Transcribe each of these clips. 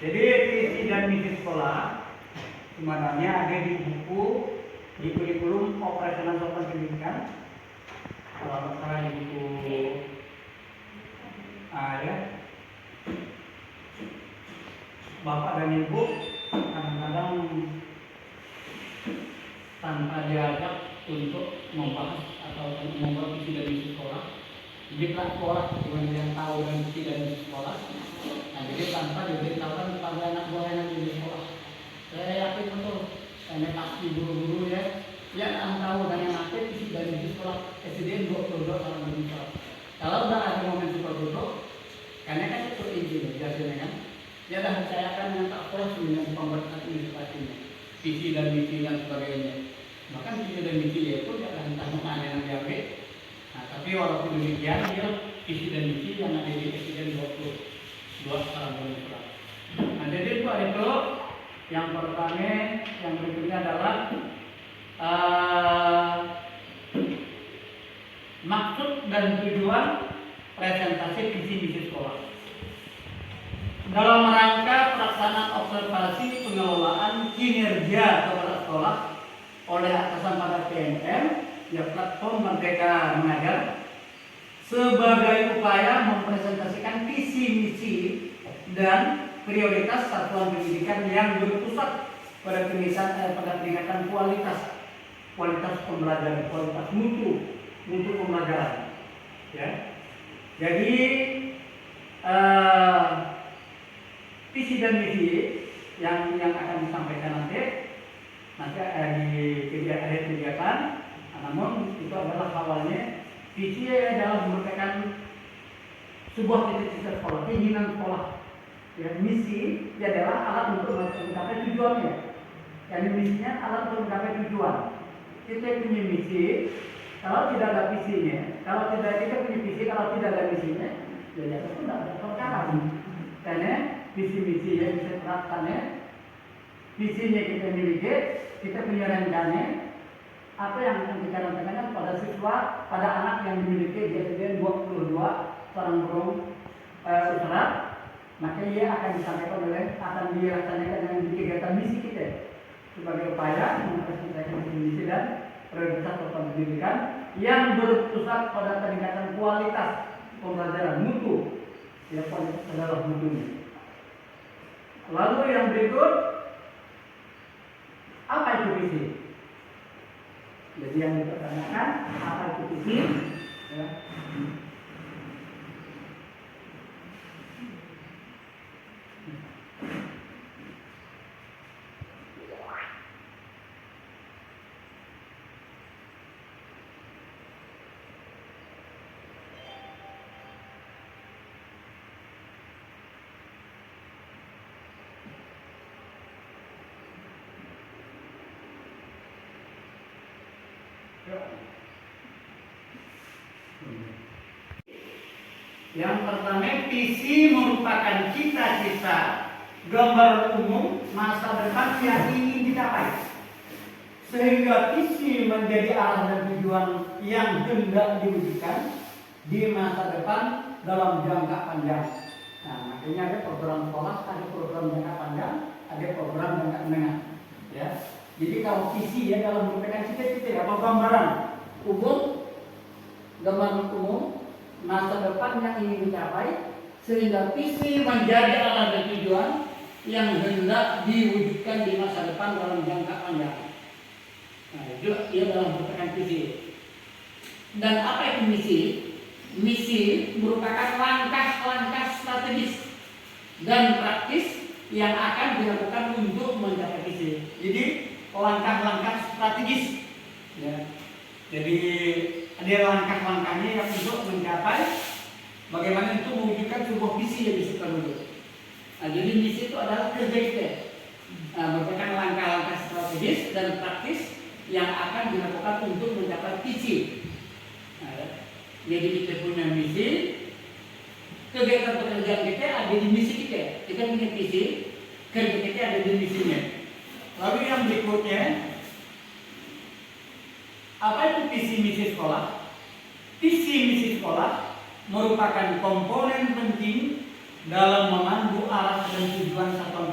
Jadi visi dan misi sekolah sebenarnya ada di buku di kurikulum operasional satuan pendidikan. Kalau misalnya di buku ya, Bapak dan Ibu kadang-kadang tanpa diajak untuk membahas atau membuat visi dan misi sekolah. Jadi sekolah cuma yang tahu dan visi dan misi sekolah. Nah, jadi tanpa diberitahukan kepada anak buah yang di sekolah. Saya yakin betul, karena pasti guru-guru ya yang tahu dan yang aktif visi dan misi sekolah SDN 22 tahun Indonesia. Kalau udah ada momen seperti itu, karena kan itu izin biasanya kan, dia dah percayakan yang tak polos dengan pembuat administrasinya, visi dan misi dan sebagainya. Bahkan visi dan misi itu tidak entah mana yang diambil. Nah, tapi walaupun demikian dia visi dan misi yang ada di SDN 22 tahun Indonesia. Nah, jadi itu ada itu. Yang pertama, yang berikutnya adalah maksud dan tujuan presentasi visi misi sekolah. Dalam rangka pelaksanaan observasi pengelolaan kinerja kepala sekolah oleh atasan pada PMM, ya platform Merdeka Mengajar, sebagai upaya mempresentasikan visi misi dan prioritas satuan pendidikan yang berpusat pada peningkatan kualitas pembelajaran, kualitas mutu pembelajaran. Ya. Jadi visi dan misi yang akan disampaikan nanti di akhir kegiatan. Namun itu adalah awalnya visi adalah merupakan sebuah cita-cita sekolah, keinginan sekolah. Ya, misi adalah alat untuk mencapai tujuannya. Jadi misinya alat untuk mencapai tujuan. Kita punya misi, kalau tidak ada visinya, kalau tidak kita punya visi, kalau tidak ada misinya, ya itu tidak ada perkara. Karena visi-misi yang bisa terapkannya, visinya kita miliki, kita punya rencana, apa yang akan kita rencanakan pada siswa, pada anak yang dimiliki di SDN 22 seorang guru usaha. Maka ia akan disampaikan akan dilaksanakan dengan kegiatan misi kita sebagai upaya mempresentasikan misi dan prioritas satuan pendidikan yang berpusat pada peningkatan kualitas pembelajaran mutu, ya kualitas adalah mutunya. Lalu yang berikut, apa itu visi? Jadi yang dipertanyakan apa itu visi? Ya. Yang pertama, visi merupakan cita-cita gambaran umum masa depan yang ingin dicapai, sehingga visi menjadi arah dan tujuan yang hendak diwujudkan di masa depan dalam jangka panjang. Nah, makanya ada program sekolah, ada program jangka panjang, ada program jangka menengah. Ya, jadi kalau visi ya dalam merupakan cita-cita atau gambaran umum masa depan yang ingin dicapai, sehingga visi menjadi arah dan tujuan yang hendak diwujudkan di masa depan dalam jangka panjang. Nah, itu ia dalam merupakan visi. Dan apa itu misi? Misi merupakan langkah-langkah strategis dan praktis yang akan dilakukan untuk mencapai visi. Jadi langkah-langkah strategis. Ya. Jadi ada langkah-langkahnya yang untuk mencapai bagaimana itu mewujudkan sebuah visi yang bisa terwujud. Nah, jadi misi itu adalah kerja kita. Merupakan langkah-langkah strategis dan praktis yang akan dilakukan untuk mencapai visi. Nah, jadi kita punya misi, kegiatan pekerjaan kita ada di misi kita. Kita punya visi, kerja kita ada di misinya. Lalu yang berikutnya, apa itu visi misi sekolah? Visi misi sekolah merupakan komponen penting dalam memandu arah dan tujuan satuan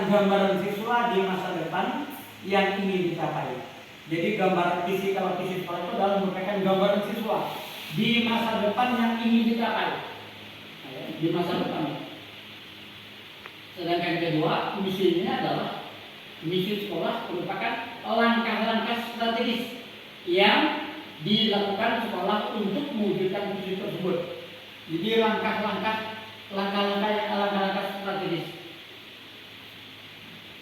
gambaran siswa di masa depan yang ingin dicapai. Jadi gambaran visi kalau visi sekolah itu adalah merupakan gambaran siswa di masa depan yang ingin dicapai. Di masa depan. Sedangkan kedua, misinya adalah misi sekolah merupakan langkah-langkah strategis yang dilakukan sekolah untuk mewujudkan visi tersebut. Jadi langkah-langkah strategis.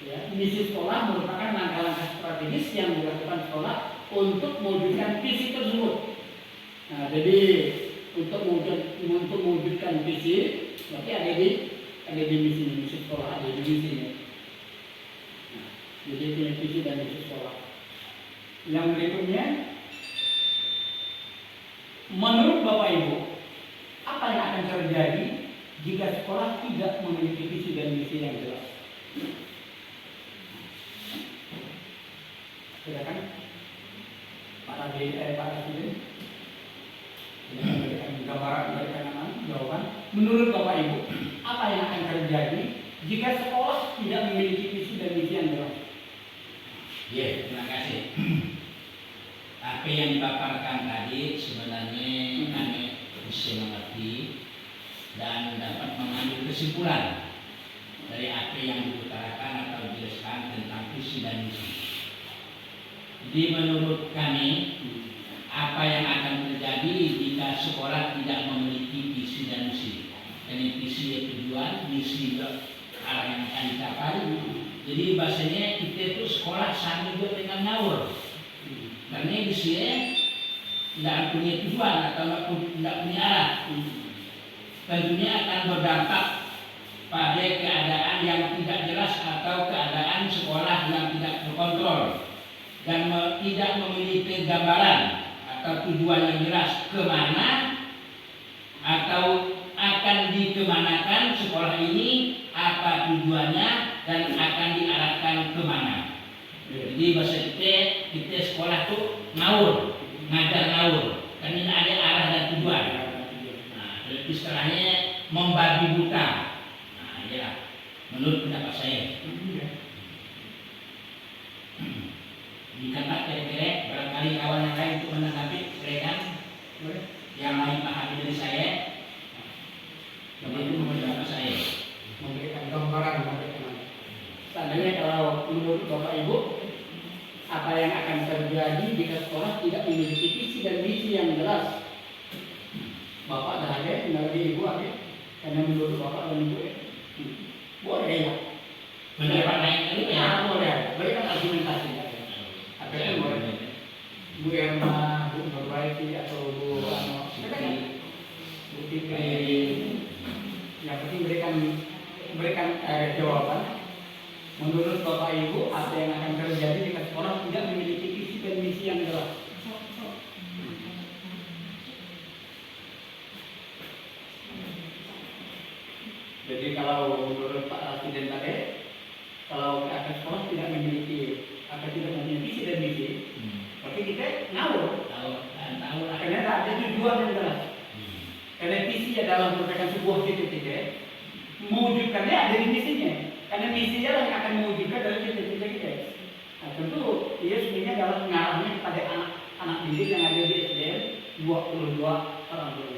Ya, misi sekolah merupakan langkah-langkah strategis yang dilakukan sekolah untuk mewujudkan visi tersebut. Nah, jadi untuk mewujudkan visi, berarti ada di misi sekolah, ada di misinya. Nah, jadi punya visi dan misi sekolah. Yang berikutnya, menurut Bapak Ibu, apa yang akan terjadi jika sekolah tidak memiliki visi dan misi yang jelas? Silakan para student, memberikan gambaran, memberikan jawaban. Menurut Bapak Ibu, apa yang akan terjadi jika sekolah tidak memiliki visi dan misi yang jelas? Ya, terima kasih. Apa yang dipaparkan tadi sebenarnya kami bisa mengerti dan dapat mengambil kesimpulan dari apa yang diutarakan atau dijelaskan tentang visi dan misi. Jadi menurut kami, apa yang akan terjadi jika sekolah tidak memiliki visi dan misi? Dan visi ya tujuan, misi juga arah yang akan dicapai. Jadi bahasanya kita itu sekolah sambil juga dengan ngawur. Karena visinya tidak punya tujuan atau tidak punya arah. Tentunya akan berdampak pada keadaan yang tidak jelas atau keadaan sekolah yang tidak terkontrol dan tidak memiliki gambaran atau tujuan yang jelas kemana atau akan dikemanakan sekolah ini, apa tujuannya dan akan diarahkan kemana. Jadi bahasa kita sekolah tuh ngawur, ngajar ngawur, kan ini ada arah dan tujuan. Nah, istilahnya membabi buta. Nah, ya, menurut pendapat saya. Dikata kira-kira barangkali kawan yang lain untuk menanggapi, silakan. Yang lain pahami dari saya. Jadi itu menurut pendapat saya. Memberikan gambaran. Seandainya kalau menurut Bapak Ibu, apa yang akan terjadi jika sekolah tidak memiliki visi dan misi yang jelas? Bapak dan Ade, menurut Ibu Ade, karena menurut Bapak dan Ibu, boleh ya? Pendapat lain itu ya? Boleh. Berikan argumentasi. Apa yang boleh? Bu Erma, Bu Nurbaiti atau Bu Ano, Bu Fikri, yang penting berikan jawaban. Menurut Bapak Ibu, apa yang akan terjadi jika sekolah tidak memiliki visi dan misi yang jelas? Jadi kalau menurut Pak Presiden tadi, kalau akan sekolah tidak memiliki visi dan misi, berarti kita ngawur. Karena tak ada tujuan yang jelas. Karena visi adalah merupakan sebuah cita-cita, mewujudkannya ada di misinya. Karena misinya yang akan mewujudkan dari cita-cita kita. Nah, tentu ia sebenarnya adalah mengarahnya kepada anak didik yang ada di SDN 22 orang guru.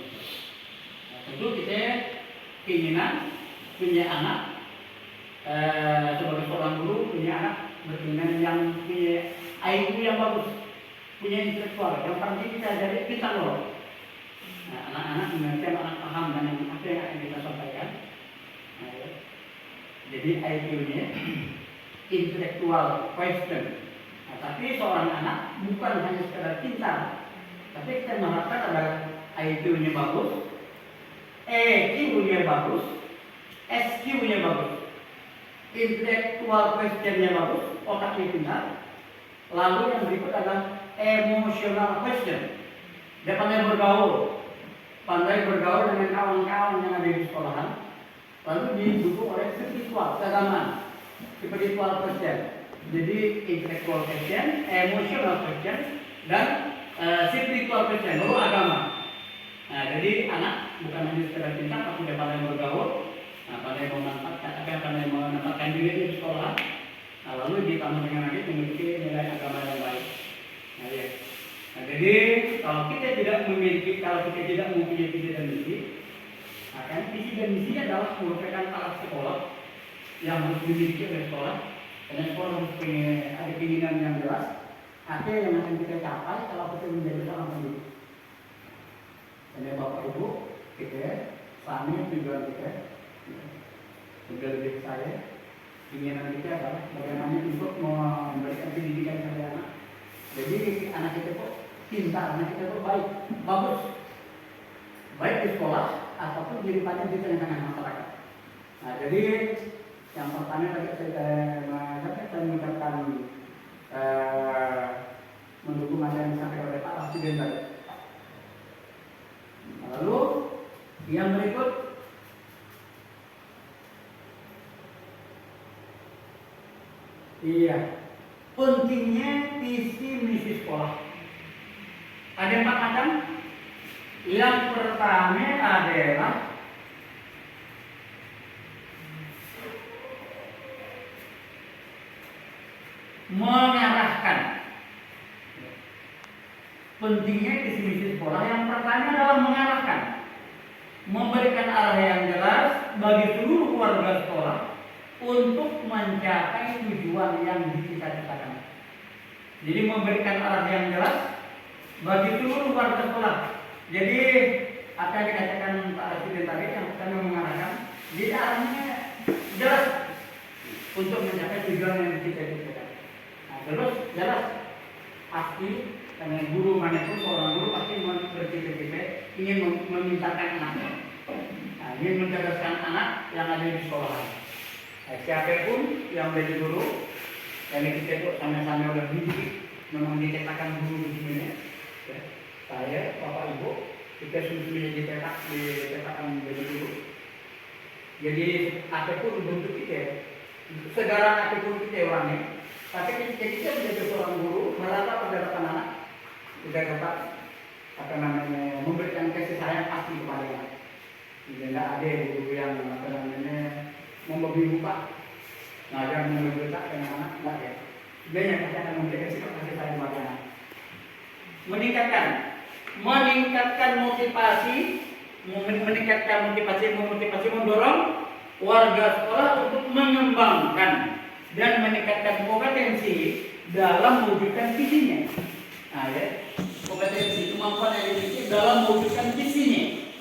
Nah, tentu kita keinginan punya anak sebagai seorang guru, punya anak berkeinginan yang punya IQ yang bagus, punya intelektual. Yang paling kita ajari kita loh. Nah, anak-anak mengerti, anak paham dan apa yang akan kita sampaikan. Nah, ya. Jadi IQ-nya intellectual question. Nah, tapi seorang anak bukan hanya sekedar pintar, tapi kita mengharapkan adalah IQ-nya bagus, EQ-nya bagus, SQ-nya bagus, intellectual question-nya bagus, otaknya pintar. Lalu yang berikut adalah emotional question. Dia pandai bergaul dengan kawan-kawan yang ada di sekolahan. Lalu didukung oleh spiritual, keagamaan, spiritual question. Jadi intellectual question, emotional question, dan spiritual question, lalu agama. Nah, jadi anak bukan hanya sekedar pintar, tapi dia pandai bergaul, Nah, pandai memanfaatkan diri di sekolah, nah, lalu ditambah dengan lagi memiliki nilai agama yang baik. Nah, ya. Nah, jadi kalau kita tidak mempunyai visi dan misi, akan visi dan misi adalah merupakan alat sekolah yang harus dimiliki oleh sekolah. Karena sekolah harus ada keinginan yang jelas, apa yang akan kita capai kalau kita menjadi seorang pendidik. Dan Bapak Ibu, kita suami tujuan kita, sudah lebih saya, keinginan kita adalah bagaimana untuk memberikan pendidikan kepada anak. Jadi anak kita kok pintar, anak kita kok baik, bagus, baik di sekolah ataupun di tengah-tengah masyarakat. Nah, jadi yang pertama tadi saya mengucapkan mendukung apa yang disampaikan oleh Pak Presiden tadi. Lalu yang berikut, pentingnya visi misi sekolah. Ada 4 macam. Yang pertama adalah mengarahkan. Pentingnya visi misi sekolah yang pertama adalah mengarahkan, memberikan arah yang jelas bagi seluruh warga sekolah untuk mencapai tujuan yang dicita-citakan. Jadi memberikan arah yang jelas bagi seluruh warga sekolah. Jadi apa yang dikatakan Pak Presiden tadi yang kami mengarahkan, jadi arahnya jelas untuk mencapai tujuan yang dicita-citakan. Nah, terus jelas pasti. Karena guru manapun seorang guru pasti bercita-cita ingin memintakan anaknya, ingin mencerdaskan anak yang ada di sekolah. Nah, siapapun yang menjadi guru, yang kita itu sama-sama oleh didik, memang dicetakkan guru di sini. Ya. Saya, Bapak Ibu, kita sudah dicetakkan menjadi guru. Jadi apapun bentuk kita, segala apapun kita orangnya, tapi kita menjadi seorang guru merasa pada depan anak. Kita dapat memberikan kasih sayang pasti kepada anak. Tidak ada guru yang memberi buka, ngajar memberi buka dengan anak, enggak ya. Sebenarnya pasti akan memberikan sikap kasih sayang kepada anak. Meningkatkan motivasi mendorong warga sekolah untuk mengembangkan dan meningkatkan kompetensi dalam mewujudkan visinya. Nah, ya, kompetensi kemampuan yang dimiliki dalam mewujudkan visinya.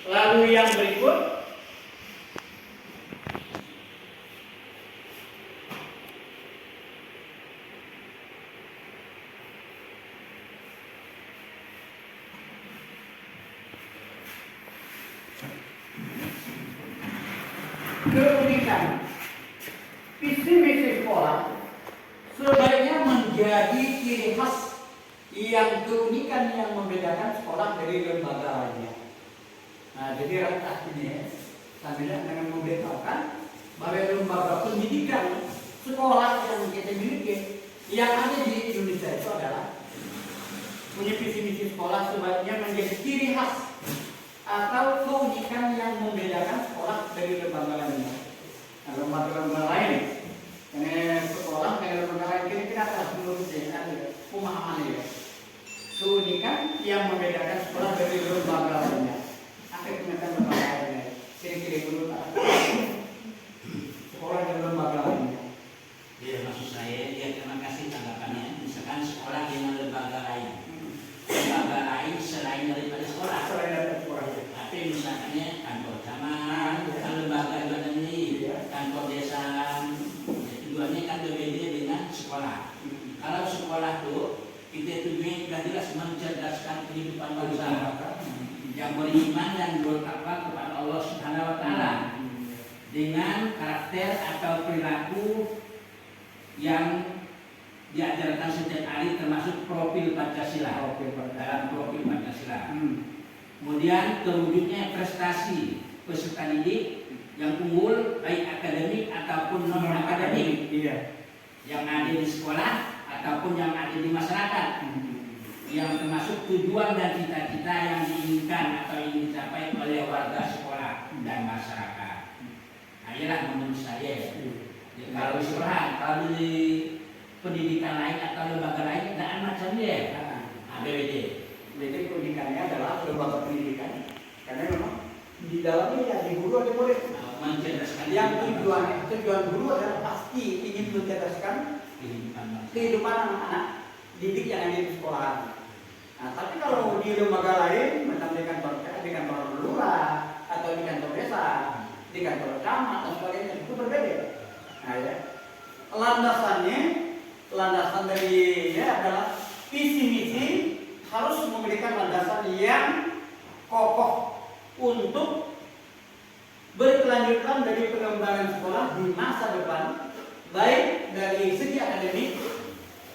Lalu yang berikut, keunikan visi misi sekolah sebaiknya menjadi ciri khas yang keunikan yang membedakan sekolah dari lembaga lainnya. Nah, jadi artinya sambil dengan memberitahukan bahwa lembaga pendidikan sekolah yang kita miliki yang ada di Indonesia itu adalah punya visi misi sekolah sebaiknya menjadi ciri khas atau keunikan yang membedakan sekolah dari lembaga lainnya. Nah, lembaga lain karena sekolah dengan lembaga lain kira-kira apa menurut saya ada pemahaman ya. Keunikan yang membedakan sekolah dari lembaga lainnya. Apa yang menyebabkan lembaga lainnya? Kira-kira menurut sekolah dan lembaga lainnya. Ya, maksud saya, terima kasih tanggapannya. Misalkan sekolah dengan lembaga lain, lembaga lain selain daripada sekolah. Tapi misalnya kantor camat, lembaga ini, kantor desa. Tujuannya kan berbeda dengan sekolah. Kalau sekolah tuh kita tujuannya sudah jelas mencerdaskan kehidupan bangsa yang beriman dan bertakwa kepada Allah Subhanahu Wa Taala dengan karakter atau perilaku yang diajarkan setiap hari termasuk profil Pancasila. Dalam profil Pancasila. Kemudian terwujudnya prestasi peserta didik yang unggul baik akademik ataupun non akademik yang ada di sekolah ataupun yang ada di masyarakat, yang termasuk tujuan dan cita-cita yang diinginkan atau ingin dicapai oleh warga sekolah dan masyarakat. ajalah menurut saya. Ya, kalau kalau di pendidikan lain atau lembaga lain tidak macamnya. ABWD. Jadi pendidikannya adalah lembaga pendidikan, karena memang di dalamnya ya di guru ada murid. Mencerdaskan Yang tujuan guru adalah pasti ingin mencerdaskan kehidupan anak-anak didik yang ada di sekolah. Nah, tapi kalau di lembaga lain, macam di kantor lurah atau di kantor desa, di kantor camat dan sebagainya, itu berbeda. Nah, ya. Landasan dari adalah visi misi harus memberikan landasan yang kokoh untuk berkelanjutan dari pengembangan sekolah di masa depan, baik dari segi akademik,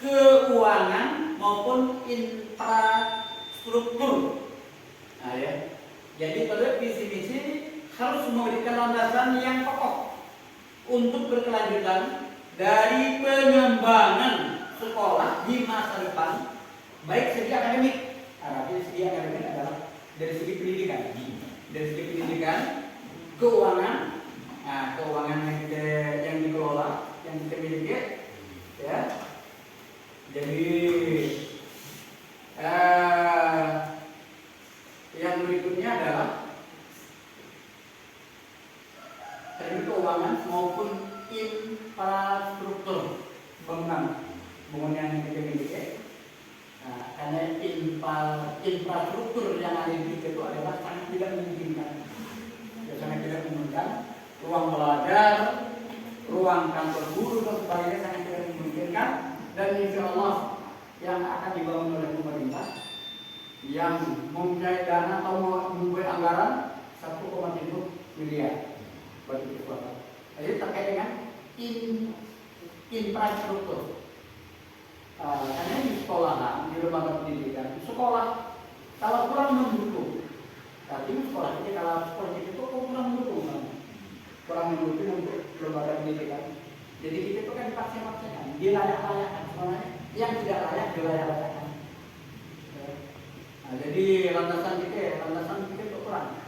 keuangan maupun infrastruktur. Nah, ya. Jadi pada visi misi harus memberikan landasan yang kokoh untuk berkelanjutan dari pengembangan sekolah di masa depan, baik segi akademik. Artinya segi akademik adalah dari segi pendidikan, keuangan, keuangan yang dikelola, yang kita miliki, ya. Jadi yang berikutnya adalah dari keuangan maupun infrastruktur bangunan yang kita miliki. Karena infrastruktur yang ada di kita itu adalah sangat tidak memungkinkan. Sangat tidak memungkinkan. Ruang belajar, ruang kantor guru dan sebagainya sangat tidak memungkinkan. Dan insya Allah yang akan dibangun oleh pemerintah yang mempunyai dana atau mempunyai anggaran 1,7 miliar bagi kekuatan. Jadi terkait dengan infrastruktur. Karena di sekolah, di lembaga pendidikan, sekolah kalau kurang mendukung, tapi sekolah kita kalau seperti itu kurang mendukung untuk lembaga pendidikan. Jadi kita itu kan dipaksa-paksakan, dilayak-layakan semuanya, yang tidak layak dilayak-layakan. Nah, jadi landasan kita itu kurang,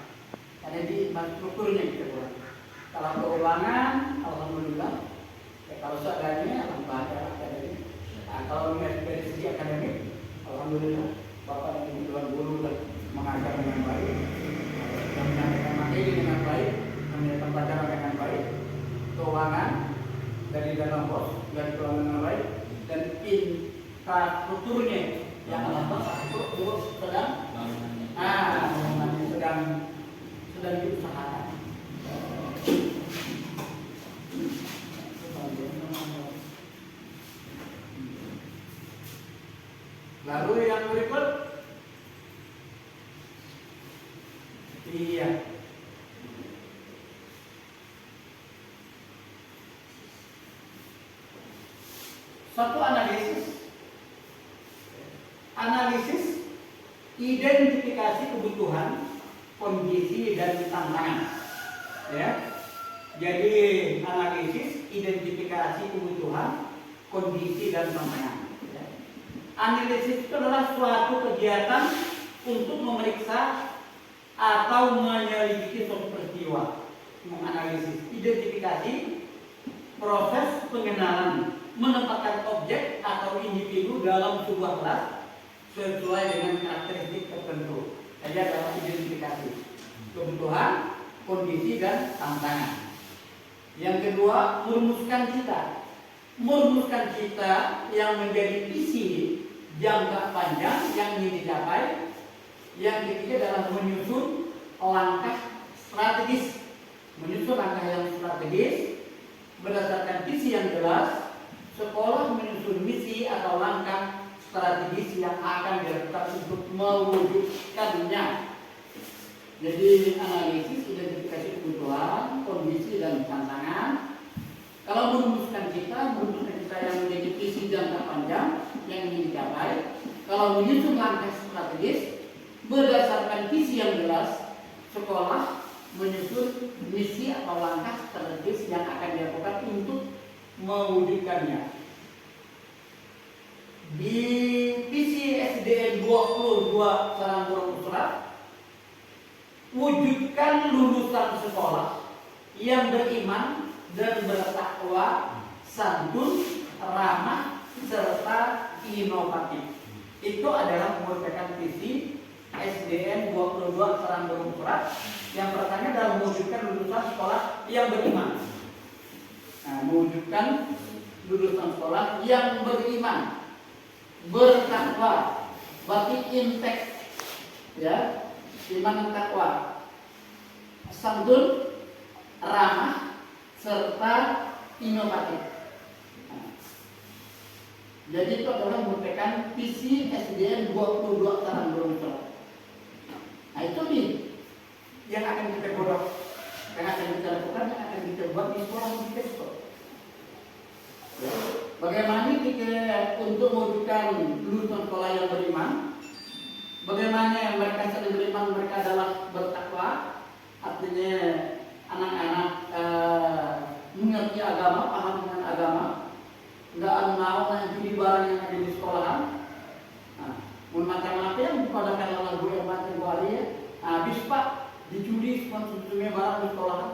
karena di infrastrukturnya kita kurang. Kalau keuangan, alhamdulillah. Ya, kalau seadanya, alhamdulillah. Nah, kalau dari segi akademik, alhamdulillah Bapak dan Ibu Tuan Guru mengajar dengan baik, menyampaikan materi dengan baik, menyampaikan pelajaran dengan baik, keuangan dari dana bos dari keuangan dengan baik, dan infrastrukturnya yang alhamdulillah itu sedang diusahakan. Lalu yang berikut, satu analisis identifikasi kebutuhan, kondisi dan tantangan. Ya, jadi analisis identifikasi kebutuhan, kondisi dan tantangan. Analisis itu adalah suatu kegiatan untuk memeriksa atau menyelidiki suatu peristiwa. Menganalisis, identifikasi, proses pengenalan, menempatkan objek atau individu dalam sebuah kelas sesuai dengan karakteristik tertentu. Jadi adalah identifikasi kebutuhan, kondisi dan tantangan. Yang kedua, merumuskan cita yang menjadi visi jangka panjang yang ingin dicapai. Yang ketiga adalah menyusun langkah strategis, berdasarkan visi yang jelas. Sekolah menyusun misi atau langkah strategis yang akan dilakukan untuk mewujudkannya. Jadi analisis, identifikasi kebutuhan, kondisi dan tantangan. Kalau merumuskan cita yang menjadi visi jangka panjang yang ingin dicapai. Kalau menyusun langkah strategis berdasarkan visi yang jelas, sekolah menyusun misi atau langkah strategis yang akan dilakukan untuk mewujudkannya. Di visi SDN 22 Sarang Surat, wujudkan lulusan sekolah yang beriman dan bertakwa, santun, ramah, serta inovatif. Itu adalah merupakan visi SDN 22 Serang Berungkurat. Yang pertama adalah mewujudkan lulusan sekolah yang beriman. Nah, mewujudkan lulusan sekolah yang beriman, bertakwa, berarti intek, ya, iman dan takwa, santun, ramah, serta inovatif. Nah, jadi itu adalah merupakan visi SDN 22 Serang Berungkurat. Nah, itu nih yang akan kita godok, yang akan kita lakukan, yang akan kita buat di sekolah kita itu. Bagaimana kita untuk mewujudkan lulusan sekolah yang beriman? Bagaimana mereka saling beriman, mereka adalah bertakwa, artinya anak-anak mengerti agama, paham dengan agama, nggak mau nanti di barang yang ada di sekolahan. Nah, macam-macam yang dipadakan oleh Bu Ermat dan Bu Ali ya. Habis Pak dicuri konsumsinya barang di sekolahan.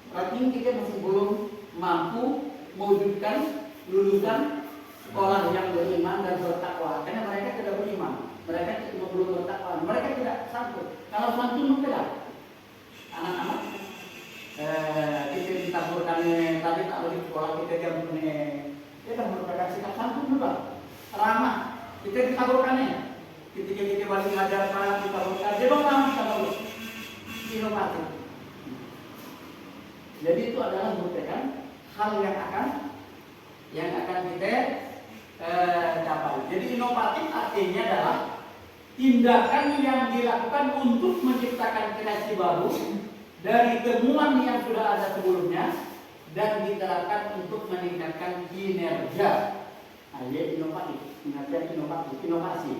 Berarti kita masih belum mampu mewujudkan lulusan sekolah yang beriman dan bertakwa, karena mereka tidak beriman, mereka belum bertakwa, mereka tidak santun. Kalau santun tidak, anak-anak kita ditaburkan tadi tak boleh sekolah kita jam ini, kita merupakan sikap santun juga, ramah, kita ditaburkan ketika kita balik mengajar anak ditaburkan, dia dong ramah kita bagus, inovatif. Jadi itu adalah merupakan hal yang akan kita capai. Jadi inovatif artinya adalah tindakan yang dilakukan untuk menciptakan kreasi baru dari temuan yang sudah ada sebelumnya dan diterapkan untuk meningkatkan kinerja. Nah, ya inovatif, inovasi.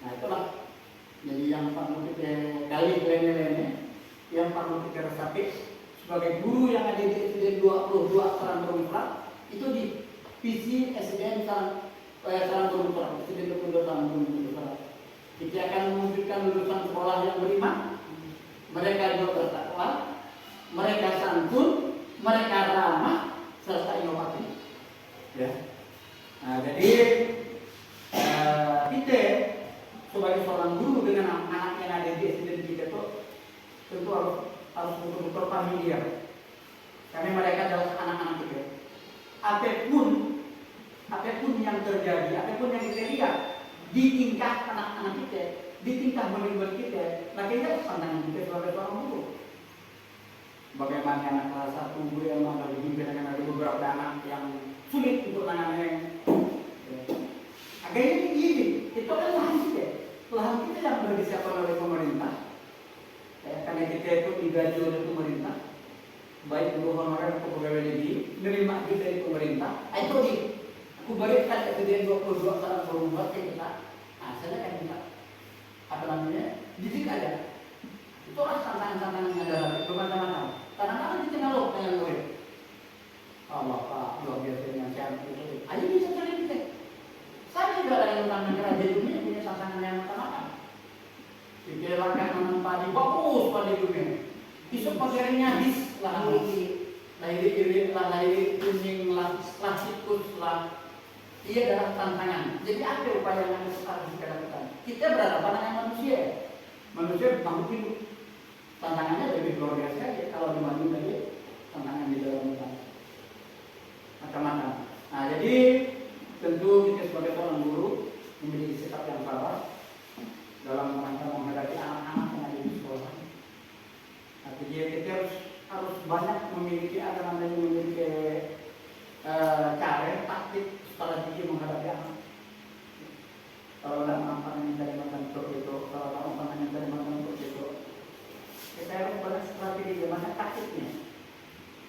Nah, itulah jadi yang perlu kita kali lene yang perlu kita resapi sebagai guru yang ada di SDN 22 Serang Berungkurat, itu di visi SDN Serang Berungkurat, SDN 22 Serang Berungkurat. Kita akan mewujudkan lulusan sekolah yang beriman, mereka juga bertakwa, mereka santun, mereka ramah, serta inovatif. Ya. Nah, jadi kita sebagai seorang guru dengan anak yang ada di SDN kita itu tentu harus betul-betul familiar, karena mereka adalah anak-anak kita. Apapun yang terjadi, apapun yang kita lihat di tingkah anak-anak kita, di tingkah murid-murid kita, nah kita pandangan kita sebagai seorang guru. Bagaimana anak kelas 1 yang mana dipimpin dengan ada beberapa anak yang sulit untuk menangani. Agaknya begini, itu kan lahan kita yang sudah disiapkan oleh pemerintah. Karena kita itu digaji oleh pemerintah, baik guru honorer atau pegawai negeri, menerima duit dari pemerintah. Itu aku berikan SDN 22 Serang Berungkurat ke kita. Nah, saya kan kita didik aja. Itu tantangan-tantangan yang ada bermacam-macam. Kadang-kadang kita ngeluh dengan murid. Allah Pak, luar biasa dengan saya itu. Ayo bisa cari kita. Saya juga ada yang tentang negara di dunia punya tantangan yang macam-macam. Dikirakan menanam padi bagus padi dunia. Besok pagarnya habis lah lahir kuning lah sikus lah. Ia adalah tantangan. Jadi apa upaya yang harus kita lakukan? Kita berhadapan dengan manusia. Manusia makhluk hidup. Tantangannya lebih luar biasa ya kalau dibanding dari tantangan di dalam kita. Macam-macam. Nah, jadi tentu kita sebagai seorang guru memiliki sikap yang sabar dalam rangka menghadapi anak-anak yang ada di sekolah. Artinya kita harus banyak memiliki cara, taktik, strategi menghadapi anak. Kalau tidak mampu mencari makan itu, kalau tidak mampu mencari makan itu, kita harus banyak strategi, banyak taktiknya.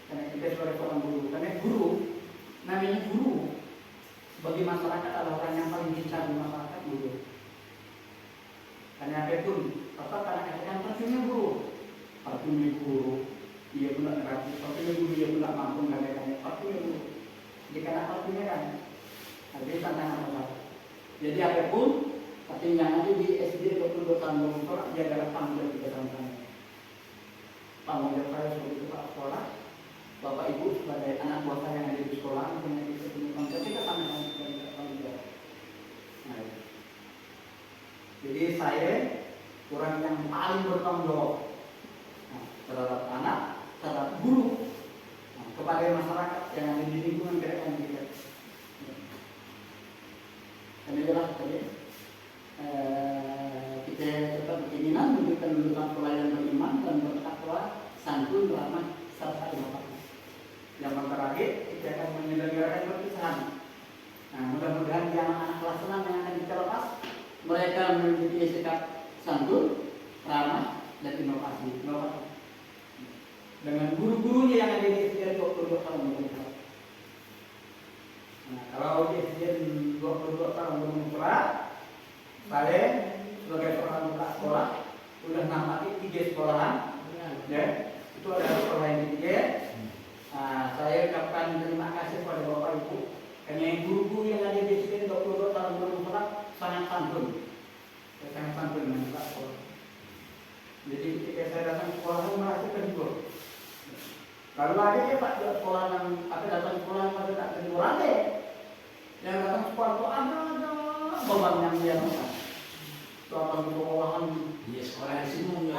Karena kita sebagai seorang guru, karena guru, namanya guru bagi masyarakat adalah orang yang paling cinta di masyarakat guru. Karena apapun, karena katakan parfumnya guru, dia pun tak gratis, parfumnya guru dia pun tak mampu mengadakannya, parfumnya guru. Jika nak parfumnya kan, ada tantangan apa? Jadi apapun, tapi yang ada di SD 22 tahun berumur, dia adalah tanggung jawab kita tantangan. tanggung jawab saya sebagai kepala sekolah, Bapak Ibu sebagai anak buah saya yang ada di sekolah, punya tanggung jawab, kita sama tanggung jawab. Nah, jadi saya orang yang paling bertanggung jawab terhadap anak, terhadap guru, kepada masyarakat yang ada di lingkungan gereja kita. Dan itulah tadi kita tetap berkeinginan memberikan lulusan pelayan beriman dan bertakwa, santun, ramah, serta inovasi. Yang terakhir kita akan menyelenggarakan perpisahan. Nah, mudah-mudahan di anak-anak kelas 6 yang akan kita lepas, mereka memiliki sikap santun, ramah, dan inovasi. Dengan guru-gurunya yang ada di SDN 22 tahun berumur. Nah, kalau di SDN 22 tahun berumur, saya sebagai seorang kepala sekolah sudah mengamati 3 sekolahan, ya, itu adalah sekolah yang ketiga. Nah, saya ucapkan terima kasih kepada Bapak Ibu, karena guru-guru yang ada di SDN 22 tahun berumur sangat santun, sangat santun dengan kepala sekolah. Jadi ketika saya datang ke sekolah saya merasa terhibur. Kalau ada ya Pak, sekolah yang datang sekolah yang pada tak terhibur ada. Yang datang sekolah itu ada beban yang dia makan. Datang ke sekolahan Dia sekolah di sini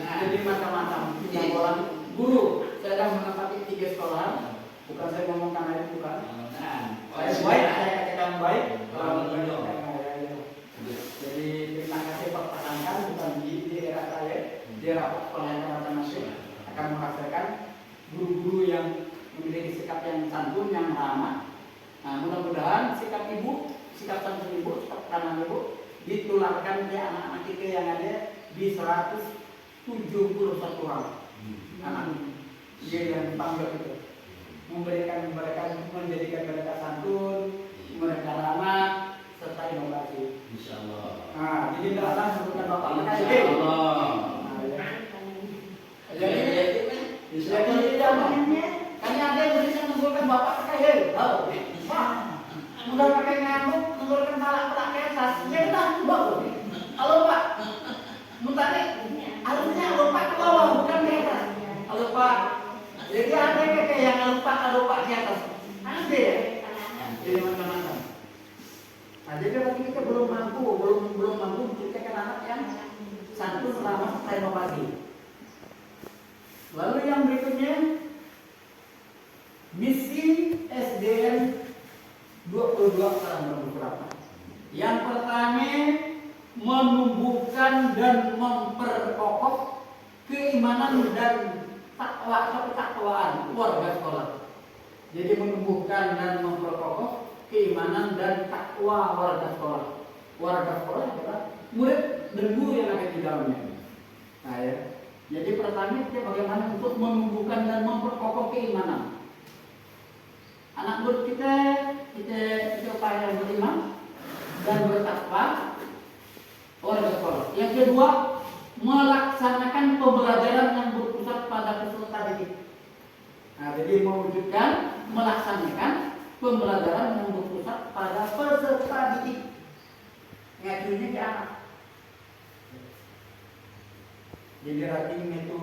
jadi macam-macam. Sekolah guru, saya sedang menempati 3 sekolahan. Bukan saya ngomong karena itu bukan. Saya baik, saya katakan baik. Jadi terima kasih pertahankan bukan di era saya, di era pelayanan masih akan menghasilkan guru-guru yang memiliki sikap yang santun, yang ramah. Nah, mudah-mudahan sikap ibu, sikap santun ibu, sikap ramah ibu ditularkan ke anak-anak kita yang ada di 171 orang anak. Dia yang panggil itu menjadikan mereka santun, mereka ramah, serta inovasi. Insyaallah. Nah, jadi datang sebutkan Bapak Insyaallah. Jadi kami ada yang bisa mengumpulkan Bapak pakai hal. Pak, udah pakai ngamuk, mengumpulkan palak ke atas. Ya udah, bagus. Halo Pak, mutane harusnya lupa ke bawah, bukan ke atas. Halo Pak, jadi ada kayak yang lupa di atas. Ada ya? Jadi macam-macam. Nah, jadi berarti kita belum mampu menciptakan anak yang santun, ramah, inovasi. Lalu yang berikutnya, misi SDN 22 tahun berapa? Yang pertama, menumbuhkan dan memperkokoh keimanan dan ketakwaan warga sekolah. Jadi menumbuhkan dan memperkokoh keimanan dan takwa warga sekolah. Warga sekolah adalah murid dan guru yang ada di dalamnya. Nah, ya. Jadi pertama kita bagaimana untuk menumbuhkan dan memperkokoh keimanan. Anak murid kita upaya beriman dan bertakwa warga sekolah. Yang kedua, melaksanakan pembelajaran yang berpusat pada peserta didik. Nah, jadi mewujudkan, melaksanakan pembelajaran yang berpusat pada peserta didik. Ngajunya ke anak. Jadi ranking itu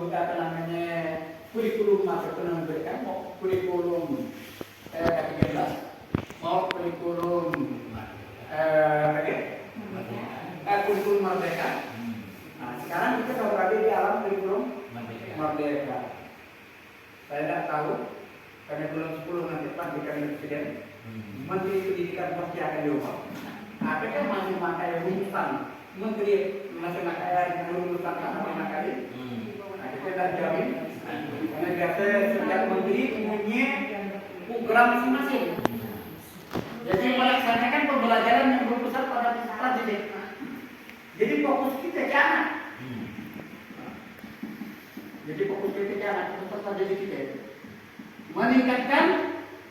kurikulum masa pendidikan mau kurikulum 13 mau kurikulum kurikulum merdeka. Nah, sekarang kita sudah berada di alam kurikulum merdeka. Saya tidak tahu karena bulan 10 nanti pelantikan presiden, Menteri Pendidikan pasti akan diubah. Apakah masih pakai rumusan Menteri masih pakai rumusan anak kali? Nah, kita sudah jamin. Karena biasa setiap menteri punya program masing-masing. Jadi melaksanakan pembelajaran yang berpusat pada peserta didik. Jadi fokus kita ke anak. Jadi fokus kita ke anak peserta didik kita. Meningkatkan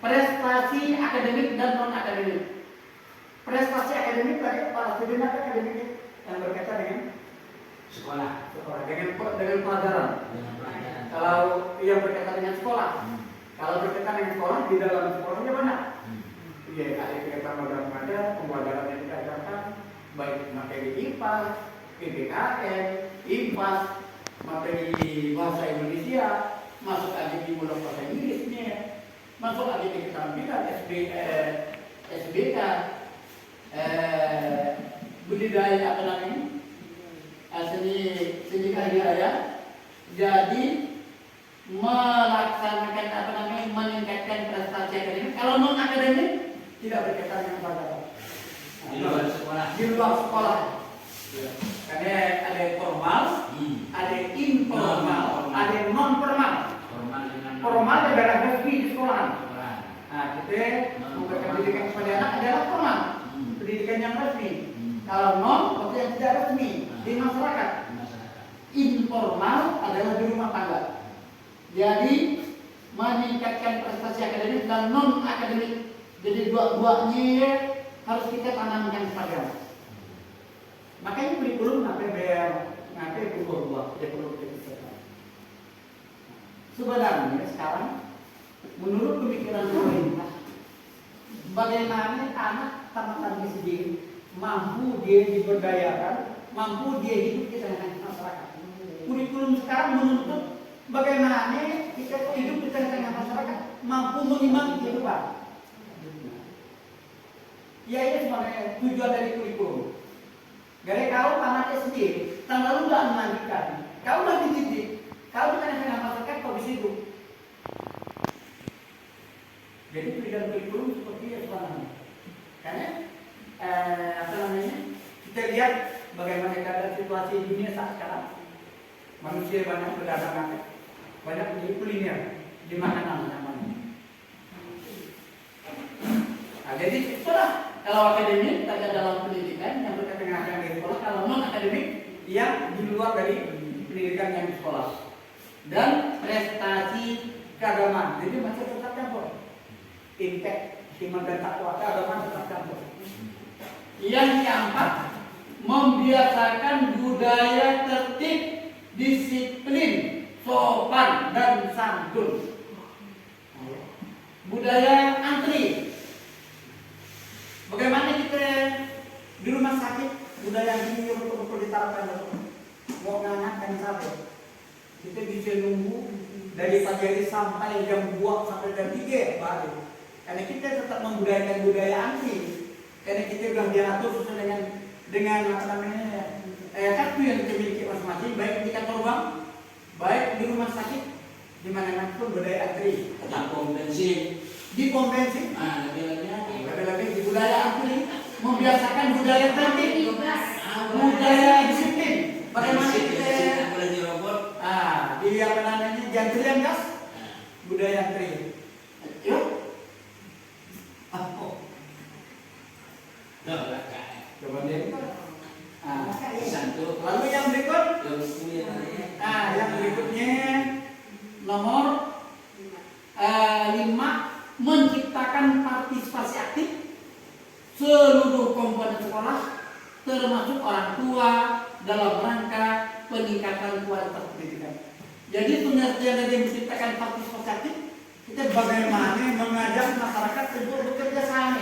prestasi akademik dan non akademik. Prestasi akademik tadi para student akademik yang berkaitan dengan sekolah dengan pelajaran. Kalau yang berkaitan dengan sekolah, kalau berkaitan dengan sekolah di dalam sekolahnya mana? Iya, ada kegiatan pembelajaran yang kita ajarkan, baik materi IPA, PPKN, IPAS, materi bahasa Indonesia, masuk aja di mulai bahasa Inggrisnya, masuk aja di keterampilan SBK, budidaya apa namanya, seni budidaya. Jadi melaksanakan apa namanya, meningkatkan prestasi akademik. Kalau non akademik tidak berkaitan dengan pelajaran. Di luar sekolah. Di luar sekolah. Karena ada yang formal, ada yang informal, ada yang non formal. Formal adalah resmi di sekolah. Nah, kita memberikan pendidikan kepada anak adalah formal, pendidikan yang resmi. Kalau non, berarti yang tidak resmi di masyarakat. Informal adalah di rumah tangga. Jadi meningkatkan prestasi akademik dan non akademik. Jadi dua-duanya harus kita tanamkan pada. Makanya kurikulum ngapain berubah ya perlu kita. Sebenarnya sekarang menurut pemikiran pemerintah, bagaimana anak tamat SD mampu dia diberdayakan, mampu dia hidup di tengah masyarakat. Kurikulum sekarang menuntut bagaimana kita hidup di tengah masyarakat, mampu mengimbangi kehidupan. Ya ini sebenarnya tujuan dari kurikulum. Jadi kalau anak SD, tahun lalu nggak melanjutkan, kau udah dididik, kau di tengah masyarakat kau di situ. Jadi tujuan kurikulum seperti itu sebenarnya. Karena apa namanya, kita lihat bagaimana keadaan situasi dunia saat sekarang. Manusia banyak berdagang, banyak menjadi kuliner di makanan namanya. Nah, jadi itulah kalau akademik ada dalam pendidikan yang berkaitan dengan di sekolah, kalau non akademik yang di luar dari pendidikan yang di sekolah. Dan prestasi keagamaan, jadi masih tetap campur. Impact iman dan takwa keagamaan tetap campur. Yang keempat, membiasakan budaya tertib, disiplin, sopan dan santun. Budaya antri. Bagaimana kita di rumah sakit budaya ini betul-betul diterapkan betul. Mau nganakkan sampai kita bisa nunggu dari pagi hari sampai jam 2 sampai jam 3 baru. Karena kita tetap membudayakan budaya antri. Karena kita sudah diatur sesuai dengan apa namanya kartu yang kita miliki masing-masing, baik di kantor bank, baik di rumah sakit, di mana-mana pun budaya antri. Di pom bensin. Di pom bensin. Lebih-lebih di budaya antri, membiasakan budaya tertib, budaya disiplin. Bagaimana kita di apa namanya jantrian gas, budaya antri. Yuk. Coba deh. Satu. Lalu yang berikut, yang berikutnya nomor 5, menciptakan partisipasi aktif seluruh komponen sekolah, termasuk orang tua dalam rangka peningkatan kualitas pendidikan. Jadi pengertian dari menciptakan partisipasi aktif, kita bagaimana mengajak masyarakat untuk bekerja sama.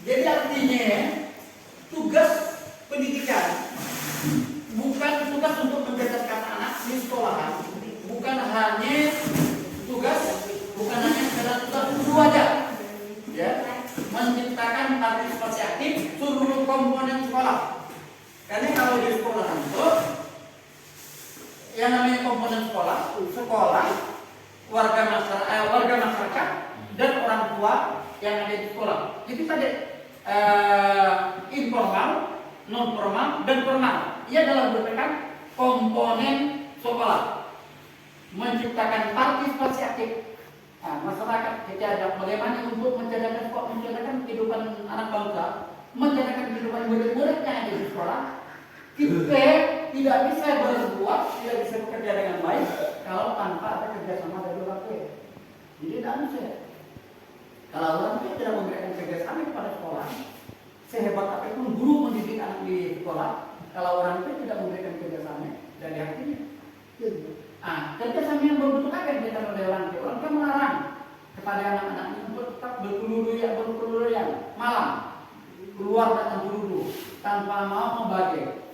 Jadi artinya tugas pendidikan bukan tugas untuk mencerdaskan anak di sekolahan, bukan hanya sekedar tugas guru aja, ya, menciptakan partisipasi aktif seluruh komponen sekolah. Karena kalau di sekolahan itu yang namanya komponen sekolah, warga masyarakat dan orang tua yang ada di sekolah. Itu tadi informal, non formal dan formal. Ia dalam merupakan komponen sekolah. Menciptakan partisipasi aktif masyarakat, kita ada bagaimana untuk mencerdaskan kehidupan anak bangsa, mencerdaskan kehidupan murid-murid yang ada di sekolah. Kita tidak bisa berbuat, tidak bisa bekerja dengan baik kalau tanpa ada kerjasama dari orang tua. Jadi tidak bisa. Kalau orang tua tidak memberikan kerjasama kepada sekolah, sehebat apapun guru mendidik anak di sekolah, kalau orang tua tidak memberikan kerjasama, jadi artinya kerjasama yang berbentuk apa yang kita oleh orang tua? Orang tua melarang kepada anak-anaknya untuk tetap berkeluyuran malam, keluar datang dulu tanpa mau membagi.